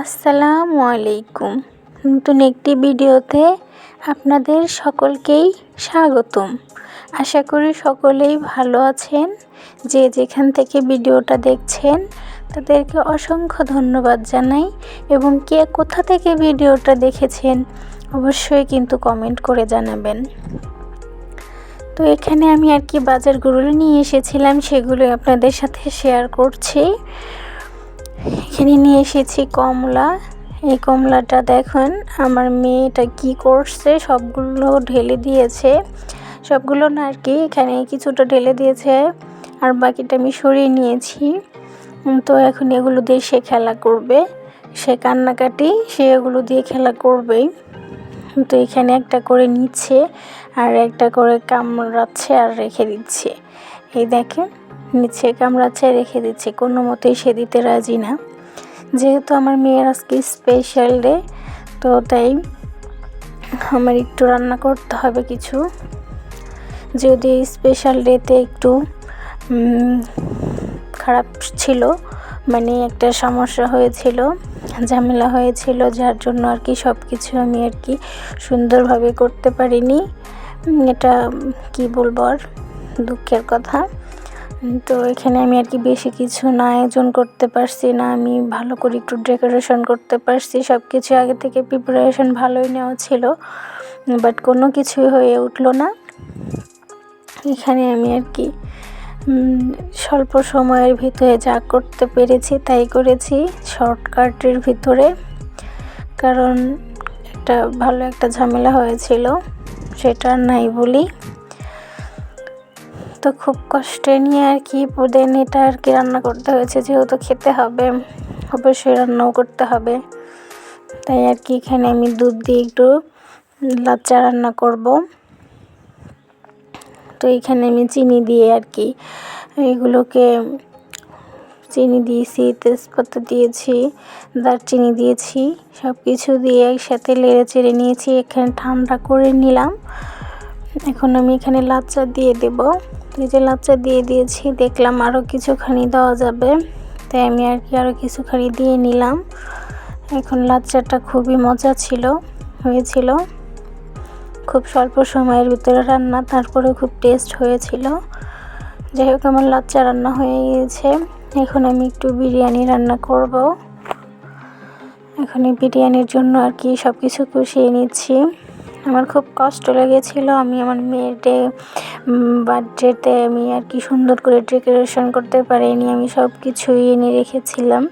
আসসালামু আলাইকুম। নতুন একটি ভিডিওতে আপনাদের সকলকেই স্বাগতম। আশা করি সকলেই ভালো আছেন। যে যেখান থেকে ভিডিওটা দেখছেন তাদেরকে অসংখ্য ধন্যবাদ জানাই, এবং কে কোথা থেকে ভিডিওটা দেখেছেন অবশ্যই কিন্তু কমেন্ট করে জানাবেন। তো এখানে আমি বাজারগুলো নিয়ে এসেছিলাম, সেগুলো আপনাদের সাথে শেয়ার করছি। এখানে নিয়ে এসেছি কমলা। এই কমলাটা দেখুন আমার মেয়েটা কি করছে, সবগুলো ঢেলে দিয়েছে। সবগুলো না এখানে কিছুটা ঢেলে দিয়েছে, আর বাকিটা আমি সরিয়ে নিয়েছি। তো এখন এগুলো দিয়ে সে খেলা করবে, সে কান্নাকাটি, সে এগুলো দিয়ে খেলা করবেই। তো এখানে একটা করে নিচ্ছে আর একটা করে কামড়াচ্ছে আর রেখে দিচ্ছে। এই দেখেন নিচ্ছে, কামড়াচ্ছে, রেখে দিচ্ছে, কোনো মতেই সে দিতে রাজি না। যেহেতু আমার মেয়ের আজকে স্পেশাল ডে, তো তাই আমার একটু রান্না করতে হবে কিছু। যদি স্পেশাল ডেতে একটু খারাপ ছিল, মানে একটা সমস্যা হয়েছিল, ঝামেলা হয়েছিল, যার জন্য সব কিছু আমি সুন্দরভাবে করতে পারিনি। এটা কি বলবো, আর দুঃখের কথা। তো এখানে আমি বেশি কিছু না আয়োজন করতে পারছি না, আমি ভালো করে একটু ডেকোরেশন করতে পারছি। সব কিছু আগে থেকে প্রিপারেশন ভালোই নেওয়া ছিল, বাট কোনো কিছুই হয়ে উঠলো না। এখানে আমি স্বল্প সময়ের ভিতরে যা করতে পেরেছি তাই করেছি, শর্টকাটের ভিতরে। কারণ ভালো একটা ঝামেলা হয়েছিল, সেটা নাই বলি। তো খুব কষ্টে নিয়ে দেন এটা রান্না করতে হয়েছে, যেহেতু খেতে হবে অবশ্যই রান্নাও করতে হবে। তাই এখানে আমি দুধ দিয়ে একটু লাচ্চা রান্না করব। তো এখানে আমি চিনি দিয়ে এগুলোকে চিনি দিয়েছি, তেজপাতা দিয়েছি, দারচিনি দিয়েছি, সব কিছু দিয়ে একসাথে নেড়ে চেড়ে নিয়েছি। এখানে ঠান্ডা করে নিলাম। এখন আমি এখানে লাচ্চা দিয়ে দেব। এই যে লাচ্চা দিয়ে দিয়েছি, দেখলাম আরও কিছুখানি দেওয়া যাবে, তাই আমি আরও কিছুখানি দিয়ে নিলাম। এখন লাচ্চাটা খুবই মজা হয়েছিল। খুব স্বল্প সময়ের ভিতরে রান্না, তারপরে খুব টেস্ট হয়েছিল। যাই হোক, আমার লাচ্চা রান্না হয়ে গিয়েছে। এখন আমি একটু বিরিয়ানি রান্না করব। এখন এই বিরিয়ানির জন্য সব কিছু কষিয়ে নিচ্ছি। আমার খুব কষ্ট লেগেছিল, আমি আমার মেয়ের বার্থডেতে আমি সুন্দর করে ডেকোরেশন করতে পারিনি। আমি সব কিছুই এনে রেখেছিলাম,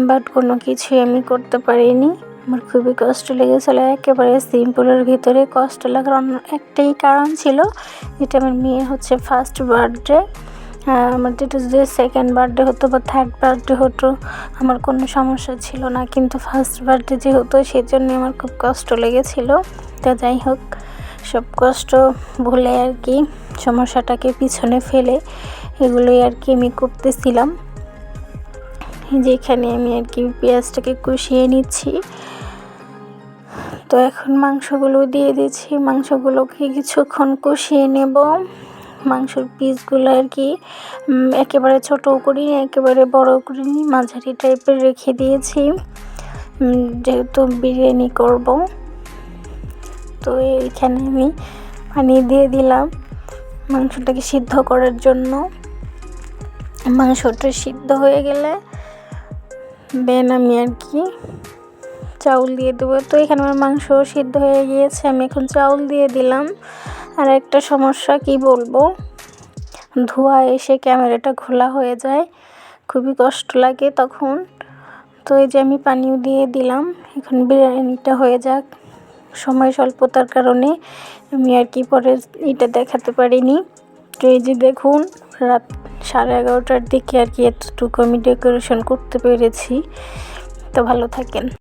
বাট কোনো কিছুই আমি করতে পারিনি। আমার খুবই কষ্ট লেগেছিলো। একেবারে সিম্পলের ভিতরে কষ্ট লাগার একটাই কারণ ছিল, যেটা আমার মেয়ের ফার্স্ট বার্থডে। আমার যেটা যদি সেকেন্ড বার্থডে হতো বা থার্ড বার্থডে হতো আমার কোনো সমস্যা ছিল না, কিন্তু ফার্স্ট বার্থডে যেহেতু সেই জন্য আমার খুব কষ্ট লেগেছিল। তো যাই হোক, সব কষ্ট ভুলে সমস্যাটাকে পিছনে ফেলে এগুলোই আমি করতেছিলাম। যেখানে আমি পেঁয়াজটাকে কষিয়ে নিচ্ছি। তো এখন মাংসগুলো দিয়ে দিচ্ছি, মাংসগুলোকে কিছুক্ষণ কষিয়ে নেব। মাংসের পিসগুলো একেবারে ছোটও করিনি, একেবারে বড়ও করিনি, মাঝারি টাইপের রেখে দিয়েছি, যেহেতু বিরিয়ানি করব। তো এইখানে আমি পানি দিয়ে দিলাম মাংসটাকে সিদ্ধ করার জন্য। মাংসটা সিদ্ধ হয়ে গেলে দেন আমি চাউল দিয়ে দেবো। তো এখানে আমার মাংস সিদ্ধ হয়ে গিয়েছে, আমি এখন চাউল দিয়ে দিলাম। আর একটা সমস্যা কি বলবো, ধোঁয়া এসে ক্যামেরাটা খোলা হয়ে যায়, খুবই কষ্ট লাগে তখন। তো এই যে আমি পানিও দিয়ে দিলাম। এখন বিরিয়ানিটা হয়ে যাক। সময় স্বল্পতার কারণে আমি পরে এটা দেখাতে পারিনি। তো এই যে দেখুন, রাত 11:30টার দিকে এতটুকু আমি ডেকোরেশন করতে পেরেছি। তো ভালো থাকেন।